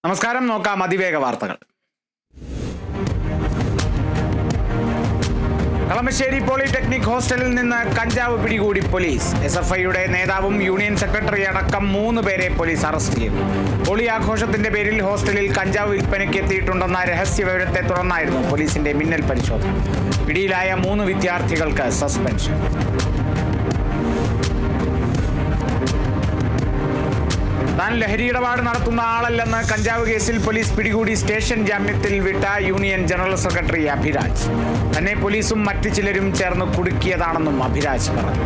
നമസ്കാരം. നോക്കാം അതിവേഗ വാർത്തകൾ. കളമശ്ശേരി പോളിടെക്നിക് ഹോസ്റ്റലിൽ നിന്ന് കഞ്ചാവ് പിടികൂടി പോലീസ്. SFIയുടെ നേതാവും യൂണിയൻ സെക്രട്ടറി അടക്കം 3 പേരെ പോലീസ് അറസ്റ്റ് ചെയ്തു. ഹോളി ആഘോഷത്തിന്റെ പേരിൽ ഹോസ്റ്റലിൽ കഞ്ചാവ് വിൽപ്പനയ്ക്ക് എത്തിയിട്ടുണ്ടെന്ന രഹസ്യ വിവരത്തെ തുടർന്നായിരുന്നു പോലീസിന്റെ മിന്നൽ പരിശോധന. പിടിയിലായ 3 വിദ്യാർത്ഥികൾക്ക് സസ്പെൻഷൻ. താൻ ലഹരിയിടപാട് നടത്തുന്ന ആളല്ലെന്ന് കഞ്ചാവ് കേസിൽ പോലീസ് പിടികൂടി സ്റ്റേഷൻ ജാമ്യത്തിൽ വിട്ട യൂണിയൻ ജനറൽ സെക്രട്ടറി അഭിരാജ്. തന്നെ പോലീസും മറ്റു ചിലരും ചേർന്ന് കുടുക്കിയതാണെന്നും അഭിരാജ് പറഞ്ഞു.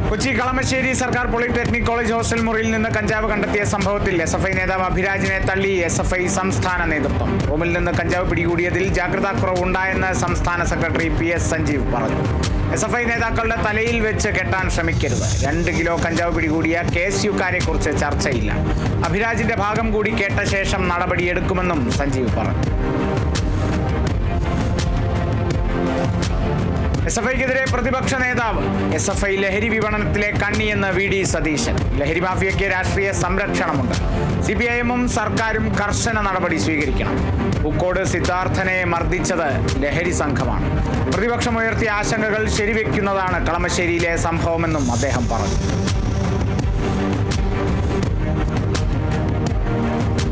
കൊച്ചി കളമശ്ശേരി സർക്കാർ പോളിടെക്നിക് കോളേജ് ഹോസ്റ്റൽ മുറിയിൽ നിന്ന് കഞ്ചാവ് കണ്ടെത്തിയ സംഭവത്തിൽ SFI നേതാവ് അഭിരാജിനെ തള്ളി SFI സംസ്ഥാന നേതൃത്വം. റൂമിൽ നിന്ന് കഞ്ചാവ് പിടികൂടിയതിൽ ജാഗ്രതാക്കുറവുണ്ടായെന്ന് സംസ്ഥാന സെക്രട്ടറി PS സഞ്ജീവ് പറഞ്ഞു. SFI നേതാക്കളുടെ തലയിൽ വെച്ച് കെട്ടാൻ ശ്രമിക്കരുത്. 2 കിലോ കഞ്ചാവ് പിടികൂടിയ KSUക്കാരെ കുറിച്ച് ചർച്ചയില്ല. അഭിരാജിന്റെ ഭാഗം കൂടി കേട്ട ശേഷം നടപടിയെടുക്കുമെന്നും സഞ്ജീവ് പറഞ്ഞു. SFIക്കെതിരെ പ്രതിപക്ഷ നേതാവ്. SFI ലഹരി വിപണനത്തിലെ കണ്ണിയെന്ന് VD സതീശൻ. ലഹരി മാഫിയയ്ക്ക് രാഷ്ട്രീയ സംരക്ഷണമുണ്ട്. CPIM-ഉം സർക്കാരും കർശന നടപടി സ്വീകരിക്കണം. പൂക്കോട് സിദ്ധാർത്ഥനെ മർദ്ദിച്ചത് ലഹരി സംഘമാണ്. പ്രതിപക്ഷമുയർത്തിയ ആശങ്കകൾ ശരിവെക്കുന്നതാണ് കളമശ്ശേരിയിലെ സംഭവമെന്നും അദ്ദേഹം പറഞ്ഞു.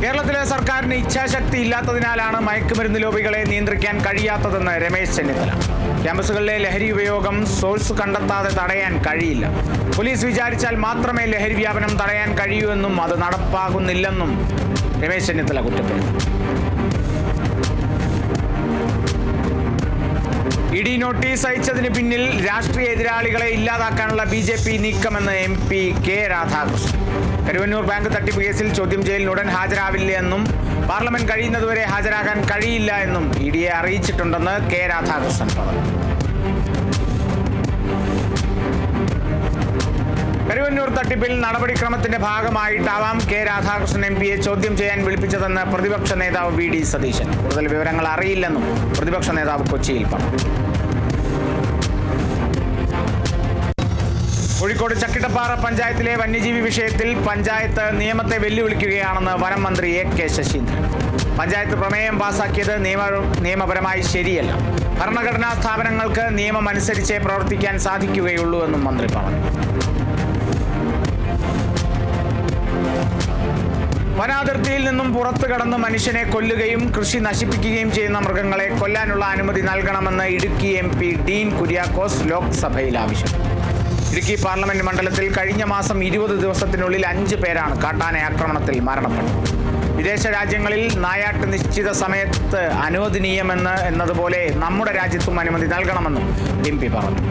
കേരളത്തിലെ സർക്കാരിന് ഇച്ഛാശക്തി ഇല്ലാത്തതിനാലാണ് മയക്കുമരുന്ന് ലോബികളെ നിയന്ത്രിക്കാൻ കഴിയാത്തതെന്ന് രമേശ് ചെന്നിത്തല. ക്യാമ്പസുകളിലെ ലഹരി ഉപയോഗം സോഴ്സ് കണ്ടെത്താതെ തടയാൻ കഴിയില്ല. പോലീസ് വിചാരിച്ചാൽ മാത്രമേ ലഹരി വ്യാപനം തടയാൻ കഴിയൂ എന്നും അത് നടപ്പാകുന്നില്ലെന്നും രമേശ് ചെന്നിത്തല കുറ്റപ്പെടുത്തി. ED നോട്ടീസ് അയച്ചതിന് പിന്നിൽ രാഷ്ട്രീയ എതിരാളികളെ ഇല്ലാതാക്കാനുള്ള BJP നീക്കമെന്ന് MP K Radhakrishnan. Karuvannur bank തട്ടിപ്പ് കേസിൽ ചോദ്യം ചെയ്യലിന് ഉടൻ ഹാജരാവില്ല എന്നും പാർലമെന്റ് കഴിയുന്നതുവരെ ഹാജരാകാൻ കഴിയില്ല എന്നും EDയെ അറിയിച്ചിട്ടുണ്ടെന്ന് K രാധാകൃഷ്ണൻ പറഞ്ഞു. കരുവന്നൂർ തട്ടിപ്പിൽ നടപടിക്രമത്തിന്റെ ഭാഗമായിട്ടാവാം K രാധാകൃഷ്ണൻ MPയെ ചോദ്യം ചെയ്യാൻ വിളിപ്പിച്ചതെന്ന് പ്രതിപക്ഷ നേതാവ് VD സതീശൻ. കൂടുതൽ വിവരങ്ങൾ അറിയില്ലെന്നും പ്രതിപക്ഷ നേതാവ് കൊച്ചിയിൽ പറഞ്ഞു. കോഴിക്കോട് ചക്കിട്ടപ്പാറ പഞ്ചായത്തിലെ വന്യജീവി വിഷയത്തിൽ പഞ്ചായത്ത് നിയമത്തെ വെല്ലുവിളിക്കുകയാണെന്ന് വനം മന്ത്രി AK ശശീന്ദ്രൻ. പഞ്ചായത്ത് പ്രമേയം പാസാക്കിയത് നിയമപരമായി ശരിയല്ല. ഭരണഘടനാ സ്ഥാപനങ്ങൾക്ക് നിയമം അനുസരിച്ചേ പ്രവർത്തിക്കാൻ സാധിക്കുകയുള്ളൂ എന്നും മന്ത്രി പറഞ്ഞു. വനാതിർത്തിയിൽ നിന്നും പുറത്തു കടന്ന് മനുഷ്യനെ കൊല്ലുകയും കൃഷി നശിപ്പിക്കുകയും ചെയ്യുന്ന മൃഗങ്ങളെ കൊല്ലാനുള്ള അനുമതി നൽകണമെന്ന് ഇടുക്കി MP ഡീൻ കുര്യാക്കോസ് ലോക്സഭയിൽ ആവശ്യപ്പെട്ടു. ഇടുക്കി പാർലമെന്റ് മണ്ഡലത്തിൽ കഴിഞ്ഞ മാസം 20 ദിവസത്തിനുള്ളിൽ 5 പേരാണ് കാട്ടാന ആക്രമണത്തിൽ മരണപ്പെട്ടത്. വിദേശ രാജ്യങ്ങളിൽ നായാട്ട് നിശ്ചിത സമയത്ത് എന്നതുപോലെ നമ്മുടെ രാജ്യത്തും അനുമതി നൽകണമെന്നും MP പറഞ്ഞു.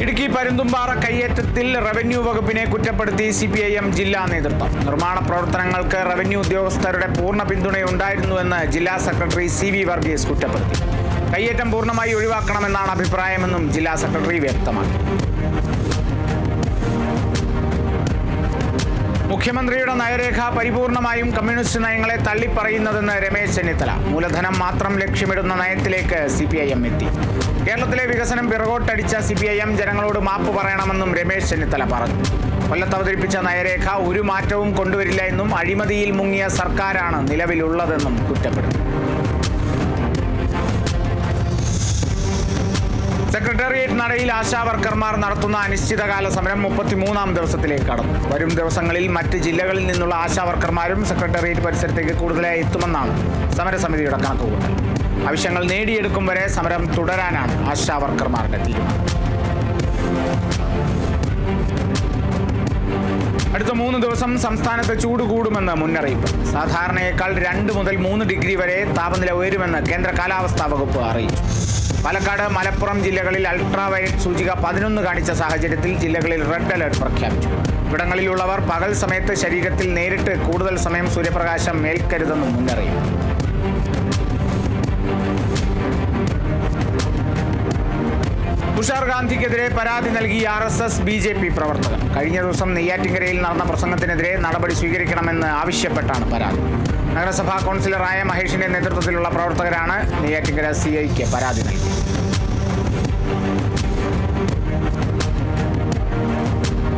ഇടുക്കി പരുന്തുംപാറ കയ്യേറ്റത്തിൽ റവന്യൂ വകുപ്പിനെ കുറ്റപ്പെടുത്തി CPIM ജില്ലാ നേതൃത്വം. നിർമ്മാണ പ്രവർത്തനങ്ങൾക്ക് റവന്യൂ ഉദ്യോഗസ്ഥരുടെ പൂർണ്ണ പിന്തുണയുണ്ടായിരുന്നുവെന്ന് ജില്ലാ സെക്രട്ടറി CV വർഗീസ് കുറ്റപ്പെടുത്തി. കയ്യേറ്റം പൂർണ്ണമായി ഒഴിവാക്കണമെന്നാണ് അഭിപ്രായമെന്നും ജില്ലാ സെക്രട്ടറി വ്യക്തമാക്കി. മുഖ്യമന്ത്രിയുടെ നയരേഖ പരിപൂർണമായും കമ്മ്യൂണിസ്റ്റ് നയങ്ങളെ തള്ളിപ്പറയുന്നതെന്ന് രമേശ് ചെന്നിത്തല. മൂലധനം മാത്രം ലക്ഷ്യമിടുന്ന നയത്തിലേക്ക് CPIM എത്തി. കേരളത്തിലെ വികസനം പിറകോട്ടടിച്ച CPIM ജനങ്ങളോട് മാപ്പ് പറയണമെന്നും രമേശ് ചെന്നിത്തല പറഞ്ഞു. കൊല്ലത്ത് അവതരിപ്പിച്ച നയരേഖ ഒരു മാറ്റവും കൊണ്ടുവരില്ല എന്നും അഴിമതിയിൽ മുങ്ങിയ സർക്കാരാണ് നിലവിലുള്ളതെന്നും കുറ്റപ്പെടുത്തി. സെക്രട്ടേറിയറ്റ് നടയിൽ ആശാവർക്കർമാർ നടത്തുന്ന അനിശ്ചിതകാല സമരം 33ാം ദിവസത്തിലേക്ക് കടന്നു. വരും ദിവസങ്ങളിൽ മറ്റ് ജില്ലകളിൽ നിന്നുള്ള ആശാവർക്കർമാരും സെക്രട്ടേറിയറ്റ് പരിസരത്തേക്ക് കൂടുതലായി എത്തുമെന്നാണ് സമരസമിതിയുടെ കണക്കുകൂട്ടൽ. ആവശ്യങ്ങൾ നേടിയെടുക്കും വരെ സമരം തുടരാനാണ് ആശാവർക്കർമാരുടെ തീരുമാനം. അടുത്ത 3 ദിവസം സംസ്ഥാനത്ത് ചൂട് കൂടുമെന്ന് മുന്നറിയിപ്പ്. സാധാരണയേക്കാൾ 2 മുതൽ 3 ഡിഗ്രി വരെ താപനില ഉയരുമെന്ന് കേന്ദ്ര കാലാവസ്ഥാ വകുപ്പ് അറിയിച്ചു. പാലക്കാട്, മലപ്പുറം ജില്ലകളിൽ അൾട്രാവയലറ്റ് സൂചിക 11 കാണിച്ച സാഹചര്യത്തിൽ ജില്ലകളിൽ റെഡ് അലർട്ട് പ്രഖ്യാപിച്ചു. ഇവിടങ്ങളിലുള്ളവർ പകൽ സമയത്ത് ശരീരത്തിൽ നേരിട്ട് കൂടുതൽ സമയം സൂര്യപ്രകാശം ഏൽക്കരുതെന്നും മുന്നറിയിപ്പ്. തുഷാർ ഗാന്ധിക്കെതിരെ പരാതി നൽകി RSS BJP പ്രവർത്തകർ. കഴിഞ്ഞ ദിവസം നെയ്യാറ്റിൻകരയിൽ നടന്ന പ്രസംഗത്തിനെതിരെ നടപടി സ്വീകരിക്കണമെന്ന് ആവശ്യപ്പെട്ടാണ് പരാതി. നഗരസഭാ കൗൺസിലറായ മഹേഷിന്റെ നേതൃത്വത്തിലുള്ള പ്രവർത്തകരാണ് നെയ്യാറ്റിൻകര CIക്ക് പരാതി നൽകിയത്.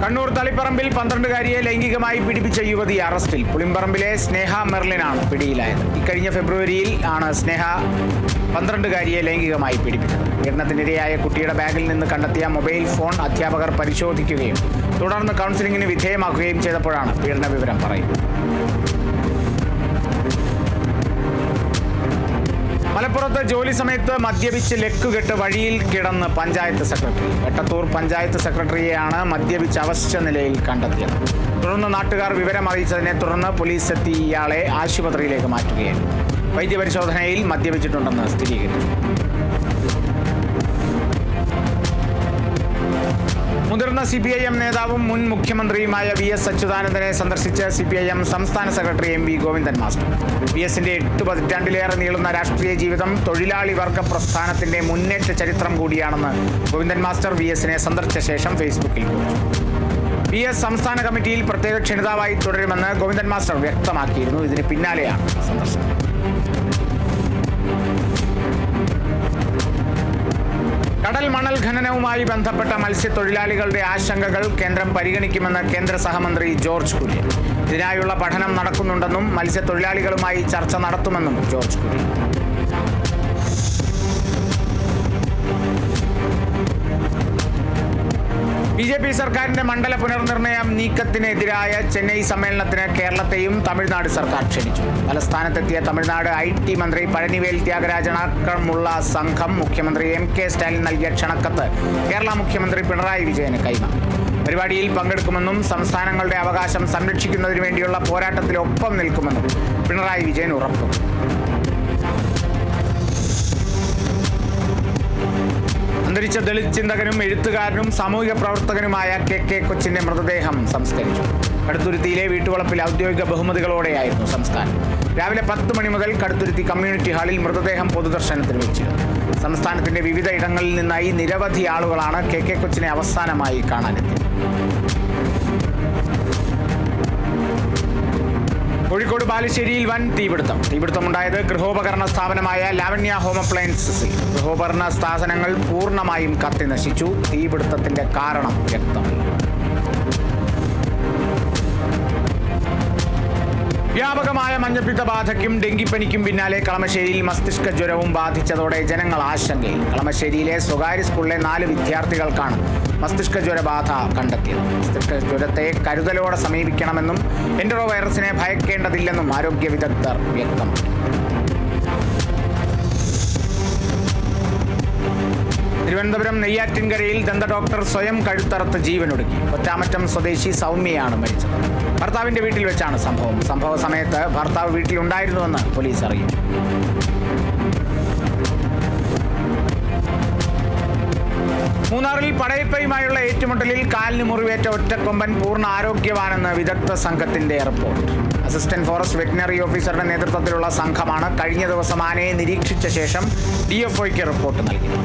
കണ്ണൂർ തളിപ്പറമ്പിൽ 12-കാരിയെ ലൈംഗികമായി പീഡിപ്പിച്ച യുവതി അറസ്റ്റിൽ. പുളിമ്പറമ്പിലെ സ്നേഹ മെർലിനാണ് പിടിയിലായത്. ഇക്കഴിഞ്ഞ ഫെബ്രുവരിയിൽ ആണ് സ്നേഹ 12-കാരിയെ ലൈംഗികമായി പീഡിപ്പിച്ചത്. പീഡനത്തിനിരയായ കുട്ടിയുടെ ബാഗിൽ നിന്ന് കണ്ടെത്തിയ മൊബൈൽ ഫോൺ അധ്യാപകർ പരിശോധിക്കുകയും തുടർന്ന് കൗൺസിലിംഗിന് വിധേയമാക്കുകയും ചെയ്തപ്പോഴാണ് പീഡന വിവരം പറയുന്നത്. മലപ്പുറത്ത് ജോലി സമയത്ത് മദ്യപിച്ച് ലക്കുകെട്ട് വഴിയിൽ കിടന്ന് പഞ്ചായത്ത് സെക്രട്ടറി. വെട്ടത്തൂർ പഞ്ചായത്ത് സെക്രട്ടറിയെയാണ് മദ്യപിച്ച് അവശ നിലയിൽ കണ്ടെത്തിയത്. തുടർന്ന് നാട്ടുകാർ വിവരം അറിയിച്ചതിനെ തുടർന്ന് പോലീസ് എത്തി ഇയാളെ ആശുപത്രിയിലേക്ക് മാറ്റുകയായിരുന്നു. വൈദ്യപരിശോധനയിൽ മദ്യപിച്ചിട്ടുണ്ടെന്ന് സ്ഥിരീകരിച്ചു. മുതിർന്ന CPIM നേതാവും മുൻ മുഖ്യമന്ത്രിയുമായ VS അച്യുതാനന്ദനെ സന്ദർശിച്ച് CPIM സംസ്ഥാന സെക്രട്ടറി MV ഗോവിന്ദൻ മാസ്റ്റർ. VSന്റെ 8 പതിറ്റാണ്ടിലേറെ നീളുന്ന രാഷ്ട്രീയ ജീവിതം തൊഴിലാളി വർഗ പ്രസ്ഥാനത്തിന്റെ മുന്നേറ്റ ചരിത്രം കൂടിയാണെന്ന് ഗോവിന്ദൻ മാസ്റ്റർ VSനെ സന്ദർശിച്ച ശേഷം ഫേസ്ബുക്കിൽ കുറിച്ചു. VS സംസ്ഥാന കമ്മിറ്റിയിൽ പ്രത്യേക ക്ഷണിതാവായി തുടരുമെന്ന് ഗോവിന്ദൻ മാസ്റ്റർ വ്യക്തമാക്കിയിരുന്നു. ഇതിന് പിന്നാലെയാണ് സന്ദർശനം. കടൽ മണൽ ഖനനവുമായി ബന്ധപ്പെട്ട മത്സ്യത്തൊഴിലാളികളുടെ ആശങ്കകൾ കേന്ദ്രം പരിഗണിക്കുമെന്ന് കേന്ദ്ര സഹമന്ത്രി ജോർജ് കുര്യൻ. ഇതിനായുള്ള പഠനം നടക്കുന്നുണ്ടെന്നും മത്സ്യത്തൊഴിലാളികളുമായി ചർച്ച നടത്തുമെന്നും ജോർജ് കുര്യൻ. BJP സർക്കാരിന്റെ മണ്ഡല പുനർനിർണയ നീക്കത്തിനെതിരായ ചെന്നൈ സമ്മേളനത്തിന് കേരളത്തെയും തമിഴ്നാട് സർക്കാർ ക്ഷണിച്ചു. തലസ്ഥാനത്തെത്തിയ തമിഴ്നാട് IT മന്ത്രി പഴനിവേൽ ത്യാഗരാജൻ അടക്കമുള്ള സംഘം മുഖ്യമന്ത്രി MK സ്റ്റാലിൻ നൽകിയ ക്ഷണക്കത്ത് കേരള മുഖ്യമന്ത്രി പിണറായി വിജയന് കൈമാറി. പരിപാടിയിൽ പങ്കെടുക്കുമെന്നും സംസ്ഥാനങ്ങളുടെ അവകാശം സംരക്ഷിക്കുന്നതിനു വേണ്ടിയുള്ള പോരാട്ടത്തിൽ ഒപ്പം നിൽക്കുമെന്നും പിണറായി വിജയൻ ഉറപ്പു. അന്തരിച്ച ദളിത് ചിന്തകനും എഴുത്തുകാരനും സാമൂഹിക പ്രവർത്തകനുമായ KK കൊച്ചിന്റെ മൃതദേഹം സംസ്കരിച്ചു. കടുത്തുരുത്തിയിലെ വീട്ടുവളപ്പിൽ ഔദ്യോഗിക ബഹുമതികളോടെയായിരുന്നു സംസ്കാരം. രാവിലെ 10 മണി മുതൽ കടുത്തുരുത്തി കമ്മ്യൂണിറ്റി ഹാളിൽ മൃതദേഹം പൊതുദർശനത്തിന് വെച്ചിരുന്നു. സംസ്ഥാനത്തിന്റെ വിവിധ ഇടങ്ങളിൽ നിന്നായി നിരവധി ആളുകളാണ് KK കൊച്ചിനെ അവസാനമായി കാണാനെത്തിയത്. കോഴിക്കോട് ബാലുശ്ശേരിയിൽ വൻ തീപിടുത്തമുണ്ടായത് ഗൃഹോപകരണ സ്ഥാപനമായ ലാവണ്യ ഹോം അപ്ലയൻസസിൽ. ഗൃഹോപകരണ സ്ഥാപനങ്ങൾ പൂർണ്ണമായും കത്തി നശിച്ചു. തീപിടുത്തത്തിന്റെ കാരണം വ്യക്തമല്ല. വ്യാപകമായ മഞ്ഞപ്പിത്ത ബാധയ്ക്കും ഡെങ്കിപ്പനിക്കും പിന്നാലെ കളമശ്ശേരിയിൽ മസ്തിഷ്ക ജ്വരവും ബാധിച്ചതോടെ ജനങ്ങൾ ആശങ്കയിൽ. കളമശ്ശേരിയിലെ സ്വകാര്യ സ്കൂളിലെ 4 വിദ്യാർത്ഥികൾക്കാണ് മസ്തിഷ്ക ജ്വരബാധ കണ്ടെത്തിയത്. മസ്തിഷ്ക ജ്വരത്തെ കരുതലോടെ സമീപിക്കണമെന്നും എൻഡറോ വൈറസിനെ ഭയക്കേണ്ടതില്ലെന്നും ആരോഗ്യ വിദഗ്ധർ വ്യക്തമാക്കി. തിരുവനന്തപുരം നെയ്യാറ്റിൻകരയിൽ ദന്ത ഡോക്ടർ സ്വയം കഴുത്തറുത്ത് ജീവനൊടുക്കി. ഒറ്റാമറ്റം സ്വദേശി സൗമ്യയാണ് മരിച്ചത്. ഭർത്താവിന്റെ വീട്ടിൽ വെച്ചാണ് സംഭവ സമയത്ത് ഭർത്താവ് വീട്ടിലുണ്ടായിരുന്നുവെന്ന് പോലീസ് അറിയിച്ചു. മൂന്നാറിൽ പടയപ്പയുമായുള്ള ഏറ്റുമുട്ടലിൽ കാലിന് മുറിവേറ്റ ഒറ്റക്കൊമ്പൻ പൂർണ്ണ ആരോഗ്യവാനെന്ന് വിദഗ്ധ സംഘത്തിന്റെ റിപ്പോർട്ട്. അസിസ്റ്റന്റ് ഫോറസ്റ്റ് വെറ്റിനറി ഓഫീസറുടെ നേതൃത്വത്തിലുള്ള സംഘമാണ് കഴിഞ്ഞ ദിവസം ആനയെ നിരീക്ഷിച്ച ശേഷം DFOയ്ക്ക് റിപ്പോർട്ട് നൽകിയത്.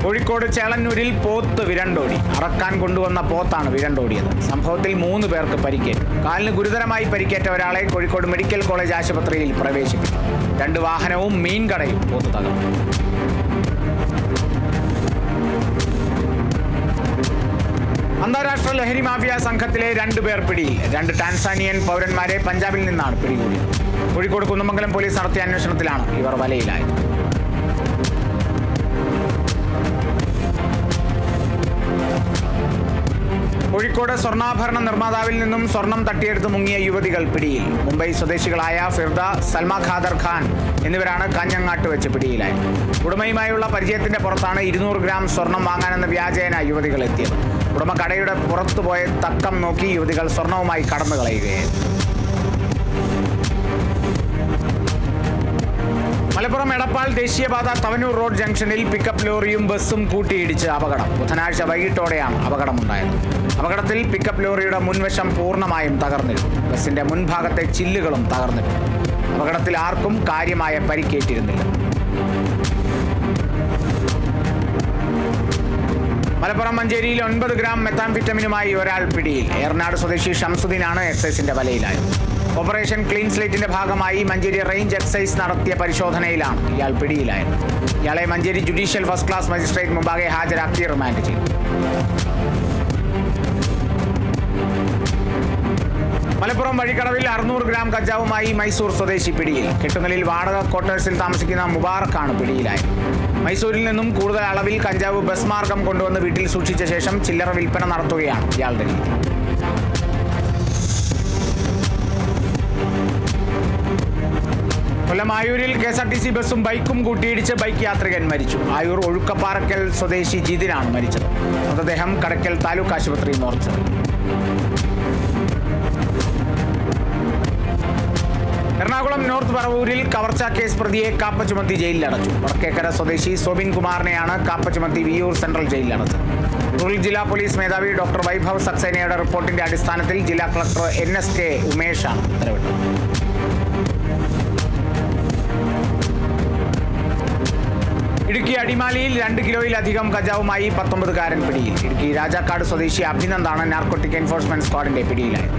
കോഴിക്കോട് ചേളന്നൂരിൽ പോത്ത് വിരണ്ടോടി. അറക്കാൻ കൊണ്ടുവന്ന പോത്താണ് വിരണ്ടോടിയത്. സംഭവത്തിൽ 3 പേർക്ക് പരിക്കേറ്റു. കാലിന് ഗുരുതരമായി പരിക്കേറ്റ ഒരാളെ കോഴിക്കോട് മെഡിക്കൽ കോളേജ് ആശുപത്രിയിൽ പ്രവേശിപ്പിച്ചു. 2 വാഹനവും മീൻകടയും പോത്ത് തകർന്നു. അന്താരാഷ്ട്ര ലഹരി മാഫിയ സംഘത്തിലെ 2 പേർ പിടിയിൽ. 2 ടാൻസാനിയൻ പൗരന്മാരെ പഞ്ചാബിൽ നിന്നാണ് പിടികൂടിയത്. കോഴിക്കോട് കുന്നമംഗലം പോലീസ് നടത്തിയ അന്വേഷണത്തിലാണ് ഇവർ വലയിലായത്. കോഴിക്കോട് സ്വർണ്ണാഭരണ നിർമ്മാതാവിൽ നിന്നും സ്വർണം തട്ടിയെടുത്ത് മുങ്ങിയ യുവതികൾ പിടിയിൽ. മുംബൈ സ്വദേശികളായ ഫിർദ, സൽമ ഖാദർ ഖാൻ എന്നിവരാണ് കാഞ്ഞങ്ങാട്ട് വെച്ച് പിടിയിലായത്. ഉടമയുമായുള്ള പരിചയത്തിന്റെ പുറത്താണ് 200 ഗ്രാം സ്വർണം വാങ്ങാനെന്ന വ്യാജേന യുവതികൾ എത്തിയത്. ഉടമ കടയുടെ പുറത്തുപോയ തക്കം നോക്കി യുവതികൾ സ്വർണവുമായി കടന്നു കളയുകയായിരുന്നു. മലപ്പുറം എടപ്പാൾ ദേശീയപാത തവനൂർ റോഡ് ജംഗ്ഷനിൽ പിക്കപ്പ് ലോറിയും ബസ്സും കൂട്ടിയിടിച്ച് അപകടം. ബുധനാഴ്ച വൈകിട്ടോടെയാണ് അപകടമുണ്ടായത്. അപകടത്തിൽ പിക്കപ്പ് ലോറിയുടെ മുൻവശം പൂർണ്ണമായും തകർന്നിരുന്നു. ബസിന്റെ മുൻഭാഗത്തെ ചില്ലുകളും തകർന്നിരുന്നു. അപകടത്തിൽ ആർക്കും കാര്യമായ പരിക്കേറ്റിരുന്നില്ല. മലപ്പുറം മഞ്ചേരിയിൽ 9 ഗ്രാം മെത്താംഫിറ്റമിനുമായി ഒരാൾ പിടിയിൽ. ഏറനാട് സ്വദേശി ഷംസുദ്ദീനാണ് എക്സൈസിന്റെ വലയിലായത്. ഓപ്പറേഷൻ ക്ലീൻ സ്ലേറ്റിന്റെ ഭാഗമായി മഞ്ചേരി റേഞ്ച് എക്സൈസ് നടത്തിയ പരിശോധനയിലാണ് ഇയാൾ പിടിയിലായത്. ഇയാളെ Manjeri judicial first class magistrate മുമ്പാകെ ഹാജരാക്കി റിമാൻഡ് ചെയ്തു. മലപ്പുറം വഴിക്കടവിൽ 600 ഗ്രാം കഞ്ചാവുമായി മൈസൂർ സ്വദേശി പിടിയിൽ. കെട്ടുങ്ങലിൽ വാടക ക്വാർട്ടേഴ്സിൽ താമസിക്കുന്ന മുബാറക്കാണ് പിടിയിലായത്. മൈസൂരിൽ നിന്നും കൂടുതൽ അളവിൽ കഞ്ചാവ് ബസ് മാർഗം കൊണ്ടുവന്ന് വീട്ടിൽ സൂക്ഷിച്ച ശേഷം ചില്ലറ വിൽപ്പന നടത്തുകയാണ് ഇയാളുടെ രീതി. കൊല്ലം ആയൂരിൽ KSRTC ബസും ബൈക്കും കൂട്ടിയിടിച്ച് ബൈക്ക് യാത്രികൻ മരിച്ചു. ആയൂർ ഒഴുക്കപ്പാറക്കൽ സ്വദേശി ജിതിനാണ് മരിച്ചത്. മൃതദേഹം കടയ്ക്കൽ താലൂക്ക് ആശുപത്രി മോർച്ചറി. എറണാകുളം നോർത്ത് പറവൂരിൽ കവർച്ചാ കേസ് പ്രതിയെ കാപ്പ ചുമത്തി ജയിലിലടച്ചു. വടക്കേക്കര സ്വദേശി സോബിൻ കുമാറിനെയാണ് കാപ്പ ചുമത്തി വിയ്യൂർ സെൻട്രൽ ജയിലിലടച്ചത്. റൂറൽ ജില്ലാ പോലീസ് മേധാവി ഡോക്ടർ വൈഭവ് സക്സേനയുടെ റിപ്പോർട്ടിന്റെ അടിസ്ഥാനത്തിൽ ജില്ലാ കളക്ടർ NSK ഉമേഷാണ് ഉത്തരവിട്ടത്. ഇടുക്കി അടിമാലിയിൽ 2 കിലോയിലധികം കഞ്ചാവുമായി 19കാരൻ പിടിയിൽ. ഇടുക്കി രാജാക്കാട് സ്വദേശി അഭിനന്ദാണ് നാർക്കോട്ടിക് എൻഫോഴ്സ്മെന്റ് സ്ക്വാഡിന്റെ പിടിയിലായത്.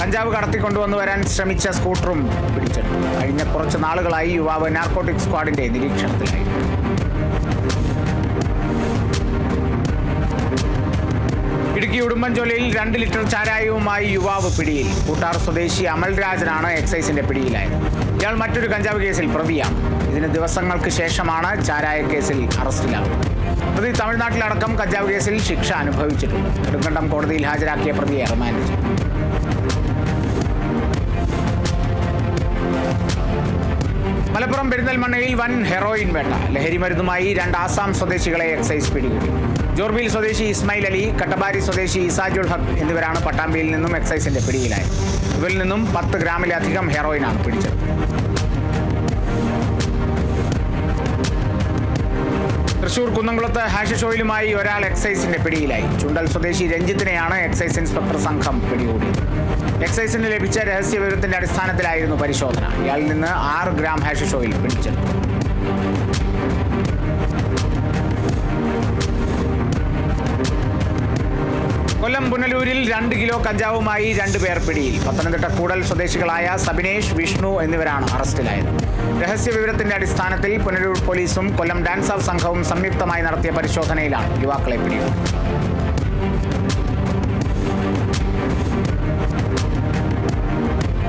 കഞ്ചാവ് കടത്തിക്കൊണ്ടുവന്നുവരാൻ ശ്രമിച്ച സ്കൂട്ടറും പിടിച്ചെടുത്തു. കഴിഞ്ഞ കുറച്ച് നാളുകളായി യുവാവ് നാർക്കോട്ടിക് സ്ക്വാഡിന്റെ നിരീക്ഷണത്തിലായി. ഇടുക്കി ഉടുമ്പൻചോലയിൽ 2 ലിറ്റർ ചാരായവുമായി യുവാവ് പിടിയിൽ. കൂട്ടാർ സ്വദേശി അമൽരാജനാണ് എക്സൈസിന്റെ പിടിയിലായത്. ഇയാൾ മറ്റൊരു കഞ്ചാവ് കേസിൽ പ്രതിയാണ്. ഇതിന് ദിവസങ്ങൾക്ക് ശേഷമാണ് ചാരായ കേസിൽ അറസ്റ്റിലാകുന്നത്. പ്രതി തമിഴ്നാട്ടിലടക്കം കഞ്ചാവ് കേസിൽ ശിക്ഷ അനുഭവിച്ചിട്ടുണ്ട്. നെടുങ്കണ്ടം കോടതിയിൽ ഹാജരാക്കിയ പ്രതിയെ റിമാൻഡ് ചെയ്തു. മലപ്പുറം പെരിന്തൽമണ്ണയിൽ വൻ ഹെറോയിൻ വേട്ട. ലഹരി മരുന്നുമായി 2 ആസാം സ്വദേശികളെ എക്സൈസ് പിടികൂടി. ജോർബിൽ സ്വദേശി ഇസ്മായിൽ അലി, കട്ടബാരി സ്വദേശി ഇസാജുൽ ഹഖ് എന്നിവരാണ് പട്ടാമ്പിയിൽ നിന്നും എക്സൈസിന്റെ പിടിയിലായത്. ഇവരിൽ നിന്നും 10 ഗ്രാമിലധികം ഹെറോയിനാണ് പിടിച്ചത്. തൃശൂർ കുന്നംകുളത്ത് ഹാഷിഷ് ഓയിലുമായി ഒരാൾ എക്സൈസിന്റെ പിടിയിലായി. ചുണ്ടൽ സ്വദേശി രഞ്ജിത്തിനെയാണ് എക്സൈസ് ഇൻസ്പെക്ടർ സംഘം പിടികൂടിയത്. എക്സൈസിന് ലഭിച്ച രഹസ്യ വിവരത്തിന്റെ അടിസ്ഥാനത്തിലായിരുന്നു പരിശോധന. ഇയാളിൽ നിന്ന് 6 ഗ്രാം ഹാഷിഷ് ഓയിൽ പിടിച്ചെടുത്തു. കൊല്ലം പുനലൂരിൽ 2 കിലോ കഞ്ചാവുമായി 2 പേർ പിടിയിൽ. പത്തനംതിട്ട കൂടൽ സ്വദേശികളായ സബിനേഷ്, വിഷ്ണു എന്നിവരാണ് അറസ്റ്റിലായത്. രഹസ്യ വിവരത്തിന്റെ അടിസ്ഥാനത്തിൽ പുനലൂർ പോലീസും കൊല്ലം ഡാൻസ് ഓഫ് സംഘവും സംയുക്തമായി നടത്തിയ പരിശോധനയിലാണ് യുവാക്കളെ പിടികൂടിയത്.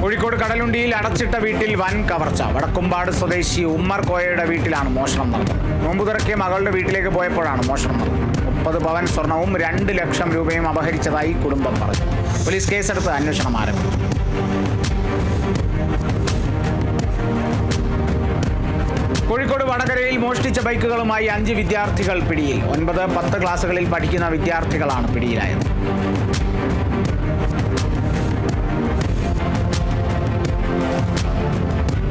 കോഴിക്കോട് കടലുണ്ടിയിൽ അടച്ചിട്ട വീട്ടിൽ വൻ കവർച്ച. വടക്കുംപാട് സ്വദേശി ഉമ്മർ കോയയുടെ വീട്ടിലാണ് മോഷണം നടന്നത്. നോമ്പ് തുറക്കിയ മകളുടെ വീട്ടിലേക്ക് പോയപ്പോഴാണ് മോഷണം നടന്നത്. 30 പവൻ സ്വർണവും 2 ലക്ഷം രൂപയും അപഹരിച്ചതായി കുടുംബം പറഞ്ഞു. പോലീസ് കേസെടുത്ത് അന്വേഷണം ആരംഭിച്ചു. കോഴിക്കോട് വടകരയിൽ മോഷ്ടിച്ച ബൈക്കുകളുമായി 5 വിദ്യാർത്ഥികൾ പിടിയിൽ. 9, 10 ക്ലാസുകളിൽ പഠിക്കുന്ന വിദ്യാർത്ഥികളാണ് പിടിയിലായത്.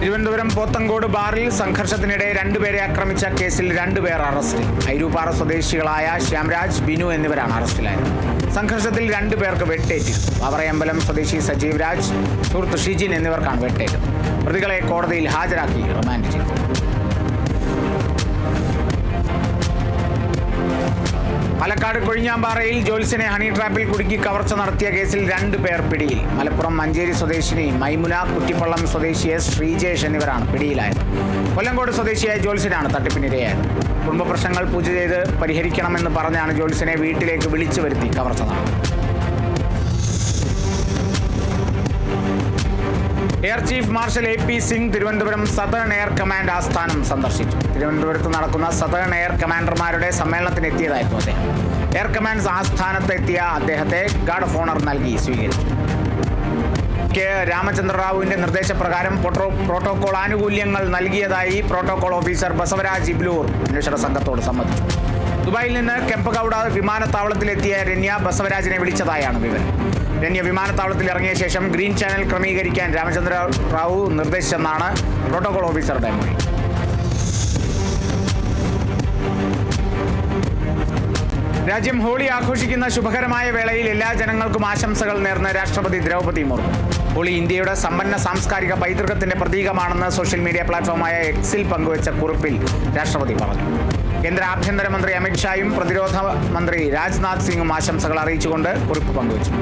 തിരുവനന്തപുരം പോത്തങ്കോട് ബാറിൽ സംഘർഷത്തിനിടെ 2 പേരെ ആക്രമിച്ച കേസിൽ 2 പേർ അറസ്റ്റിൽ. ഐരൂപ്പാറ സ്വദേശികളായ ശ്യാംരാജ്, ബിനു എന്നിവരാണ് അറസ്റ്റിലായത്. സംഘർഷത്തിൽ 2 പേർക്ക് വെട്ടേറ്റിരുന്നു. പാവറയമ്പലം സ്വദേശി സജീവ് രാജ്, സുഹൃത്ത് ഷിജിൻ എന്നിവർക്കാണ് വെട്ടേറ്റത്. പ്രതികളെ കോടതിയിൽ ഹാജരാക്കി റിമാൻഡ് ചെയ്തു. പാലക്കാട് കൊഴിഞ്ഞാമ്പാറയിൽ ജോത്സ്യനെ ഹണി ട്രാപ്പിൽ കുടുക്കി കവർച്ച നടത്തിയ കേസിൽ 2 പേർ പിടിയിൽ. മലപ്പുറം മഞ്ചേരി സ്വദേശിനി മൈമുന, കുറ്റിപ്പള്ളം സ്വദേശി എസ് ശ്രീജേഷ് എന്നിവരാണ് പിടിയിലായത്. കൊല്ലങ്കോട് സ്വദേശിയായ ജോത്സ്യനാണ് തട്ടിപ്പിനിരയായത്. കുടുംബ പ്രശ്നങ്ങൾ പൂജ ചെയ്ത് പരിഹരിക്കണമെന്ന് പറഞ്ഞാണ് ജോത്സ്യനെ വീട്ടിലേക്ക് വിളിച്ചു വരുത്തി കവർച്ച നടന്നത്. Air chief marshal AP Singh Thiruvananthapuram southern air command ആസ്ഥാനം സന്ദർശിച്ചു. തിരുവനന്തപുരത്ത് നടക്കുന്ന സതേൺ എയർ കമാൻഡർമാരുടെ സമ്മേളനത്തിന് എത്തിയതായിരുന്നു അദ്ദേഹം. എയർ കമാൻഡ് ആസ്ഥാനത്ത് എത്തിയ അദ്ദേഹത്തെ ഗാർഡ് ഓഫ് ഓണർ നൽകി സ്വീകരിച്ചു. രാമചന്ദ്ര റാവുവിന്റെ നിർദ്ദേശപ്രകാരം പ്രോട്ടോകോൾ ആനുകൂല്യങ്ങൾ നൽകിയതായി പ്രോട്ടോകോൾ ഓഫീസർ ബസവരാജ് ഇബ്ലൂർ അന്വേഷണ സംഘത്തോട് സമ്മതിച്ചു. ദുബായിൽ നിന്ന് കെമ്പഗൌഡ വിമാനത്താവളത്തിലെത്തിയ രന്യ ബസവരാജിനെ വിളിച്ചതായാണ് വിവരം. രന്യ വിമാനത്താവളത്തിൽ ഇറങ്ങിയ ശേഷം ഗ്രീൻ ചാനൽ ക്രമീകരിക്കാൻ രാമചന്ദ്ര റാവു നിർദ്ദേശിച്ചെന്നാണ് പ്രോട്ടോകോൾ ഓഫീസറുടെ മൊഴി. രാജ്യം ഹോളി ആഘോഷിക്കുന്ന ശുഭകരമായ വേളയിൽ എല്ലാ ജനങ്ങൾക്കും ആശംസകൾ നേർന്ന് രാഷ്ട്രപതി ദ്രൗപദി മുർമു. ഹോളി ഇന്ത്യയുടെ സമ്പന്ന സാംസ്കാരിക പൈതൃകത്തിന്റെ പ്രതീകമാണെന്ന് സോഷ്യൽ മീഡിയ പ്ലാറ്റ്ഫോമായ എക്സിൽ പങ്കുവച്ച കുറിപ്പിൽ രാഷ്ട്രപതി പറഞ്ഞു. കേന്ദ്ര ആഭ്യന്തരമന്ത്രി അമിത്ഷായും പ്രതിരോധ മന്ത്രി രാജ്നാഥ് സിംഗും ആശംസകൾ അറിയിച്ചുകൊണ്ട് കുറിപ്പ് പങ്കുവച്ചു.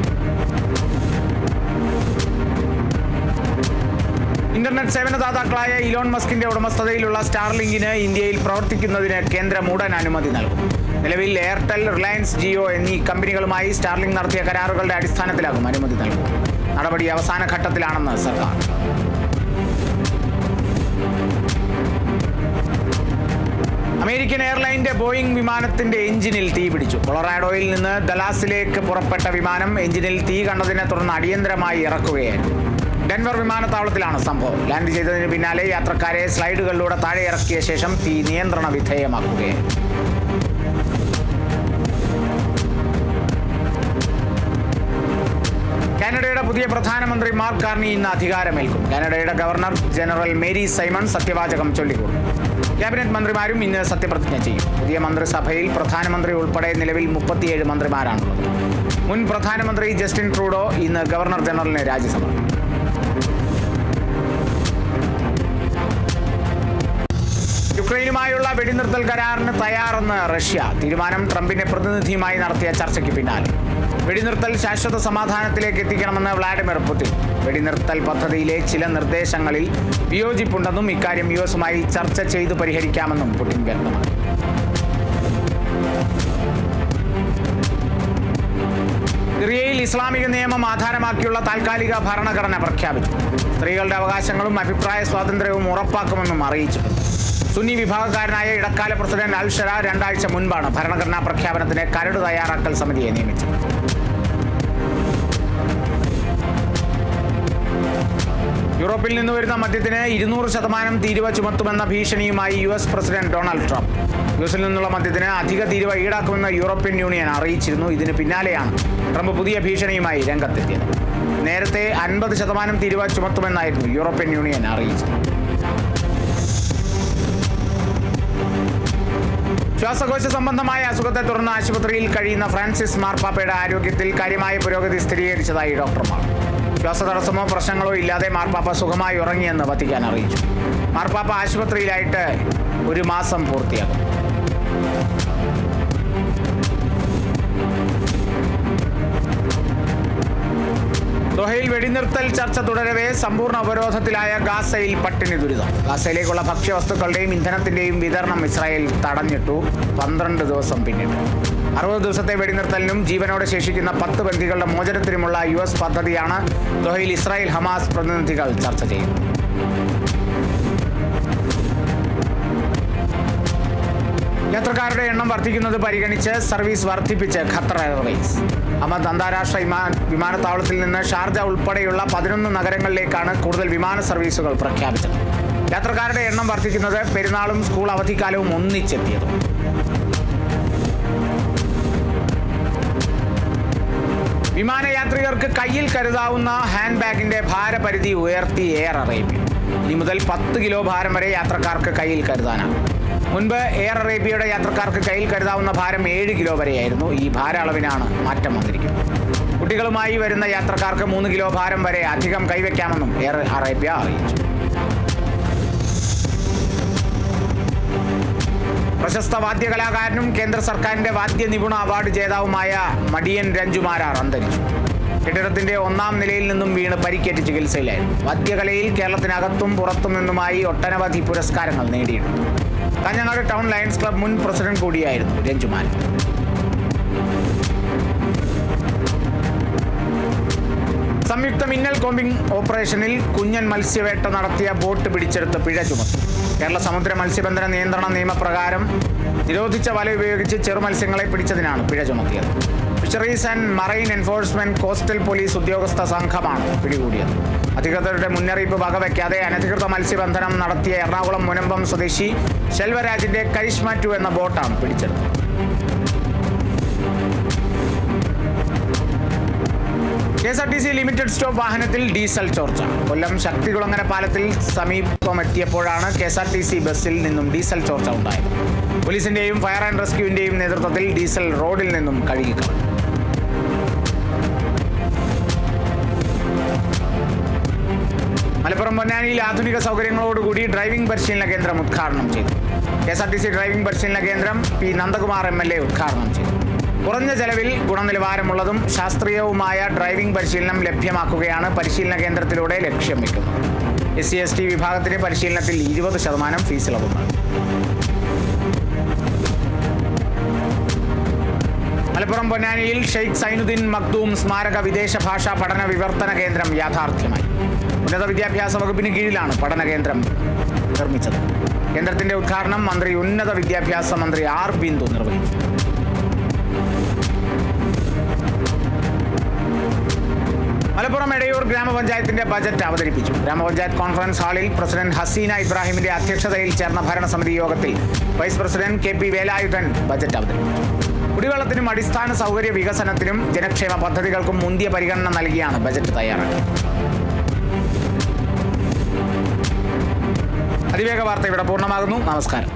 ഇന്റർനെറ്റ് സേവനദാതാക്കളായ ഇലോൺ മസ്കിന്റെ ഉടമസ്ഥതയിലുള്ള സ്റ്റാർലിങ്കിന് ഇന്ത്യയിൽ പ്രവർത്തിക്കുന്നതിന് കേന്ദ്രം ഉടൻ അനുമതി നൽകും. നിലവിൽ എയർടെൽ, റിലയൻസ് ജിയോ എന്നീ കമ്പനികളുമായി സ്റ്റാർലിങ്ക് നടത്തിയ കരാറുകളുടെ അടിസ്ഥാനത്തിലാകും അനുമതി നൽകും. നടപടി അവസാന ഘട്ടത്തിലാണെന്ന് സർക്കാർ. അമേരിക്കൻ എയർലൈൻ്റെ ബോയിംഗ് വിമാനത്തിന്റെ എഞ്ചിനിൽ തീ പിടിച്ചു. കൊളറാഡോയിൽ നിന്ന് ഡലാസിലേക്ക് പുറപ്പെട്ട വിമാനം എഞ്ചിനിൽ തീ കണ്ടതിനെ തുടർന്ന് അടിയന്തരമായി ഇറക്കുകയായിരുന്നു. ഡെൻവർ വിമാനത്താവളത്തിലാണ് സംഭവം. ലാൻഡ് ചെയ്തതിന് പിന്നാലെ യാത്രക്കാരെ സ്ലൈഡുകളിലൂടെ താഴെ ഇറക്കിയ ശേഷം തീ നിയന്ത്രണ വിധേയമാക്കുകയായിരുന്നു. കാനഡയുടെ പുതിയ പ്രധാനമന്ത്രി മാർക്ക് കാർണി ഇന്ന് അധികാരമേൽക്കും. കാനഡയുടെ ഗവർണർ ജനറൽ മേരി സൈമൺ സത്യവാചകം ചൊല്ലിക്കൊടുക്കും. ക്യാബിനറ്റ് മന്ത്രിമാരും ഇന്ന് സത്യപ്രതിജ്ഞ ചെയ്യും. പുതിയ മന്ത്രിസഭയിൽ പ്രധാനമന്ത്രി ഉൾപ്പെടെ നിലവിൽ 37 മന്ത്രിമാരാണുള്ളത്. മുൻ പ്രധാനമന്ത്രി ജസ്റ്റിൻ ട്രൂഡോ ഇന്ന് ഗവർണർ ജനറലിന് രാജി സമർപ്പിക്കും. യുക്രൈനുമായുള്ള വെടിനിർത്തൽ കരാറിന് തയ്യാറെന്ന് റഷ്യ. തീരുമാനം ട്രംപിന്റെ പ്രതിനിധിയുമായി നടത്തിയ ചർച്ചയ്ക്ക് പിന്നാലെ. വെടിനിർത്തൽ ശാശ്വത സമാധാനത്തിലേക്ക് എത്തിക്കണമെന്ന് വ്ളാഡിമിർ പുടിൻ. വെടിനിർത്തൽ പദ്ധതിയിലെ ചില നിർദ്ദേശങ്ങളിൽ വിയോജിപ്പുണ്ടെന്നും ഇക്കാര്യം യുഎസുമായി ചർച്ച ചെയ്തു പരിഹരിക്കാമെന്നും പുടിൻ വ്യക്തമാക്കി. സിറിയയിൽ ഇസ്ലാമിക നിയമം ആധാരമാക്കിയുള്ള താൽക്കാലിക ഭരണഘടന പ്രഖ്യാപിച്ചു. സ്ത്രീകളുടെ അവകാശങ്ങളും അഭിപ്രായ സ്വാതന്ത്ര്യവും ഉറപ്പാക്കുമെന്നും അറിയിച്ചിട്ടുണ്ട്. സുന്നി വിഭാഗക്കാരനായ ഇടക്കാല പ്രസിഡന്റ് അൽ ഷര 2 ആഴ്ച മുൻപാണ് ഭരണഘടനാ പ്രഖ്യാപനത്തിന് കരട് തയ്യാറാക്കൽ സമിതിയെ നിയമിച്ചത്. യൂറോപ്പിൽ നിന്ന് വരുന്ന മദ്യത്തിന് 200% തീരുവ ചുമത്തുമെന്ന ഭീഷണിയുമായി US പ്രസിഡന്റ് ഡൊണാൾഡ് ട്രംപ്. യുഎസിൽ നിന്നുള്ള മദ്യത്തിന് അധിക തീരുവ ഈടാക്കുമെന്ന് യൂറോപ്യൻ യൂണിയൻ അറിയിച്ചിരുന്നു. ഇതിന് പിന്നാലെയാണ് ട്രംപ് പുതിയ ഭീഷണിയുമായി രംഗത്തെത്തിയത്. നേരത്തെ 50% തീരുവ ചുമത്തുമെന്നായിരുന്നു യൂറോപ്യൻ യൂണിയൻ അറിയിച്ചത്. ശ്വാസകോശ സംബന്ധമായ അസുഖത്തെ തുടർന്ന് ആശുപത്രിയിൽ കഴിയുന്ന ഫ്രാൻസിസ് മാർപ്പാപ്പയുടെ ആരോഗ്യത്തിൽ കാര്യമായ പുരോഗതി സ്ഥിരീകരിച്ചതായി ഡോക്ടർമാർ. ശ്വാസതടസ്സമോ പ്രശ്നങ്ങളോ ഇല്ലാതെ മാർപ്പാപ്പ സുഖമായി ഉറങ്ങിയെന്ന് വത്തിക്കാൻ അറിയിച്ചു. മാർപ്പാപ്പ ആശുപത്രിയിലായിട്ട് 1 മാസം പൂർത്തിയാകും. ദോഹയിൽ വെടിനിർത്തൽ ചർച്ച തുടരവേ സമ്പൂർണ്ണ ഉപരോധത്തിലായ ഗാസയിൽ പട്ടിണി ദുരിതം. ഗാസയിലേക്കുള്ള ഭക്ഷ്യവസ്തുക്കളുടെയും ഇന്ധനത്തിന്റെയും വിതരണം ഇസ്രായേൽ തടഞ്ഞിട്ടു. 12 ദിവസം പിന്നിട്ടു. 60 ദിവസത്തെ വെടിനിർത്തലിനും ജീവനോടെ ശേഷിക്കുന്ന 10 ബന്ദികളുടെ മോചനത്തിനുമുള്ള US പദ്ധതിയാണ് ദോഹയിൽ ഇസ്രായേൽ ഹമാസ് പ്രതിനിധികൾ ചർച്ച ചെയ്യുന്നത്. യാത്രക്കാരുടെ എണ്ണം വർദ്ധിക്കുന്നത് പരിഗണിച്ച് സർവീസ് വർദ്ധിപ്പിച്ച് ഖത്തർ എയർവേസ്. അഹമ്മദ് അന്താരാഷ്ട്ര വിമാനത്താവളത്തിൽ നിന്ന് ഷാർജ ഉൾപ്പെടെയുള്ള 11 നഗരങ്ങളിലേക്കാണ് കൂടുതൽ വിമാന സർവീസുകൾ പ്രഖ്യാപിച്ചത്. യാത്രക്കാരുടെ എണ്ണം വർദ്ധിക്കുന്നത് പെരുന്നാളും സ്കൂൾ അവധിക്കാലവും ഒന്നിച്ചെത്തിയതും. വിമാനയാത്രികർക്ക് കയ്യിൽ കരുതാവുന്ന ഹാൻഡ് ബാഗിന്റെ ഭാരപരിധി ഉയർത്തി എയർ അറേബ്യ. ഇനി മുതൽ 10 കിലോ ഭാരം വരെ യാത്രക്കാർക്ക് കയ്യിൽ കരുതാനാകും. മുൻപ് എയർ അറേബ്യയുടെ യാത്രക്കാർക്ക് കയ്യിൽ കരുതാവുന്ന ഭാരം 7 കിലോ വരെയായിരുന്നു. ഈ ഭാര അളവിനാണ് മാറ്റം വന്നിരിക്കുന്നത്. കുട്ടികളുമായി വരുന്ന യാത്രക്കാർക്ക് 3 കിലോ ഭാരം വരെ അധികം കൈവയ്ക്കാമെന്നും എയർ അറേബ്യ അറിയിച്ചു. പ്രശസ്ത വാദ്യകലാകാരനും കേന്ദ്ര സർക്കാരിന്റെ വാദ്യ നിപുണ അവാർഡ് ജേതാവുമായ മടിയൻ രഞ്ജുമാരാർ അന്തരിച്ചു. കെട്ടിടത്തിന്റെ 1ാം നിലയിൽ നിന്നും വീണ് പരിക്കേറ്റ് ചികിത്സയിലായിരുന്നു. വാദ്യകലയിൽ കേരളത്തിനകത്തും പുറത്തും നിന്നുമായി ഒട്ടനവധി പുരസ്കാരങ്ങൾ നേടിയിട്ടുണ്ട്. കാഞ്ഞങ്ങാട് ടൗൺ ലയൺസ് ക്ലബ് മുൻ പ്രസിഡന്റ് കൂടിയായിരുന്നു രഞ്ജുമാരാർ. സംയുക്ത മിന്നൽ കോമ്പിംഗ് ഓപ്പറേഷനിൽ കുഞ്ഞൻ മത്സ്യവേട്ട നടത്തിയ ബോട്ട് പിടിച്ചെടുത്ത് പിഴ ചുമത്തി. കേരള സമുദ്ര മത്സ്യബന്ധന നിയന്ത്രണ നിയമപ്രകാരം നിരോധിച്ച വല ഉപയോഗിച്ച് ചെറുമത്സ്യങ്ങളെ പിടിച്ചതിനാണ് പിഴ ചുമത്തിയത്. Fisheries and marine enforcement coastal police ഉദ്യോഗസ്ഥ സംഘമാണ് പിടികൂടിയത്. അധികൃതരുടെ മുന്നറിയിപ്പ് വകവയ്ക്കാതെ അനധികൃത മത്സ്യബന്ധനം നടത്തിയ എറണാകുളം മുനമ്പം സ്വദേശി ശെൽവരാജിന്റെ കരിഷ്മ 2 എന്ന ബോട്ടാണ് പിടിച്ചെടുത്തത്. KSRTC ലിമിറ്റഡ് സ്റ്റോപ്പ് വാഹനത്തിൽ ഡീസൽ ചോർച്ച. കൊല്ലം ശക്തികുളങ്ങര പാലത്തിൽ സമീപമെത്തിയപ്പോഴാണ് KSRTC ബസ്സിൽ നിന്നും ഡീസൽ ചോർച്ച ഉണ്ടായത്. പോലീസിന്റെയും ഫയർ ആൻഡ് റെസ്ക്യൂവിന്റെയും നേതൃത്വത്തിൽ ഡീസൽ റോഡിൽ നിന്നും കഴുകിക്കളഞ്ഞു. മലപ്പുറം പൊന്നാനിയിൽ ആധുനിക സൗകര്യങ്ങളോടുകൂടി ഡ്രൈവിംഗ് പരിശീലന കേന്ദ്രം ഉദ്ഘാടനം ചെയ്തു. KSRTC ഡ്രൈവിംഗ് പരിശീലന കേന്ദ്രം P. നന്ദകുമാർ MLA ഉദ്ഘാടനം ചെയ്തു. കുറഞ്ഞ ചെലവിൽ ഗുണനിലവാരമുള്ളതും ശാസ്ത്രീയവുമായ ഡ്രൈവിംഗ് പരിശീലനം ലഭ്യമാക്കുകയാണ് പരിശീലന കേന്ദ്രത്തിലൂടെ ലക്ഷ്യം വെക്കുന്നത്. SC/ST വിഭാഗത്തിന് പരിശീലനത്തിൽ 20% ഫീസ് ഇളവുണ്ട്. മലപ്പുറം പൊന്നാനിയിൽ ഷെയ്ഖ് സൈനുദ്ദീൻ മഖ്ദൂം സ്മാരക വിദേശ ഭാഷാ പഠന വിവർത്തന കേന്ദ്രം യാഥാർത്ഥ്യമായി. ഉന്നത വിദ്യാഭ്യാസ വകുപ്പിന് കീഴിലാണ് പഠന കേന്ദ്രം നിർമ്മിച്ചത്. കേന്ദ്രത്തിന്റെ ഉദ്ഘാടനം ഉന്നത വിദ്യാഭ്യാസ മന്ത്രി R. ബിന്ദു നിർവഹിച്ചു. മലപ്പുറം എടയൂർ ഗ്രാമപഞ്ചായത്തിന്റെ ബജറ്റ് അവതരിപ്പിച്ചു. ഗ്രാമപഞ്ചായത്ത് കോൺഫറൻസ് ഹാളിൽ പ്രസിഡന്റ് ഹസീന ഇബ്രാഹിമിന്റെ അധ്യക്ഷതയിൽ ചേർന്ന ഭരണസമിതി യോഗത്തിൽ vice president KP Velayudhan budget അവതരിപ്പിച്ചു. കുടിവെള്ളത്തിനും അടിസ്ഥാന സൗകര്യ വികസനത്തിനും ജനക്ഷേമ പദ്ധതികൾക്കും മുന്തിയ പരിഗണന നൽകിയാണ് ബജറ്റ് തയ്യാറാക്കിയത്. അതിവേഗ വാർത്ത ഇവിടെ പൂർണ്ണമാകുന്നു. നമസ്കാരം.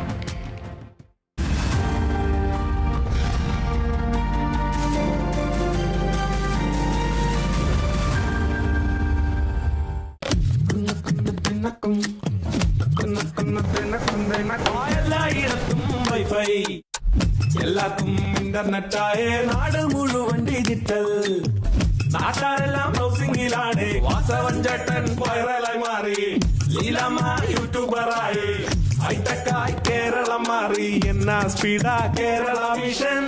എല്ലാവർക്കും ഇന്റർനെറ്റായേ നാട് മുഴുവൻ ഡിജിറ്റൽ. നാട്ടാരെല്ലാം ബ്രൗസിംഗിലാണ്. വാസവൻ ചേട്ടൻ വൈറലായി മാറി. ലീലമ്മ യൂട്യൂബറായി. ഹൈടെക്കായി കേരളം മാറി. എന്നാ സ്പീഡാ കേരള മിഷൻ.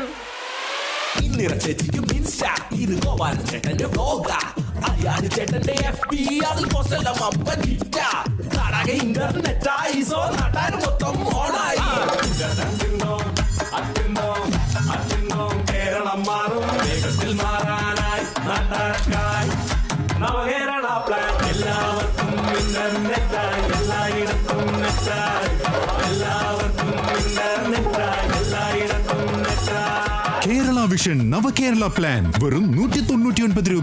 ഇന്ദിര ചേച്ചിക്കും ഇൻസ്റ്റ. ഇത് ഗോപാലൻ ചേട്ടന്റെ വ്ലോഗ. അയ്യാരി ചേട്ടന്റെ FB. അതിൽ പോസ്റ്റെല്ലാം അപ്പൻ ഹിറ്റ. നാടാകെ ഇന്റർനെറ്റായി. സോ നാട്ടാർ മൊത്തം ഓണായി. കേരളം മാറും വേഗത്തിൽ മാറാനായി നാട്ടാർക്കായി നവകേരള പ്ലാൻ. എല്ലാവർക്കും ഇന്റർനെറ്റായി. എല്ലായിടത്തും നെറ്റായി. എല്ലാവർക്കും ഇന്റർനെറ്റായി. എല്ലായിടത്തും നെറ്റായി. കേരള വിഷൻ നവകേരള പ്ലാൻ വെറും 199 രൂപ.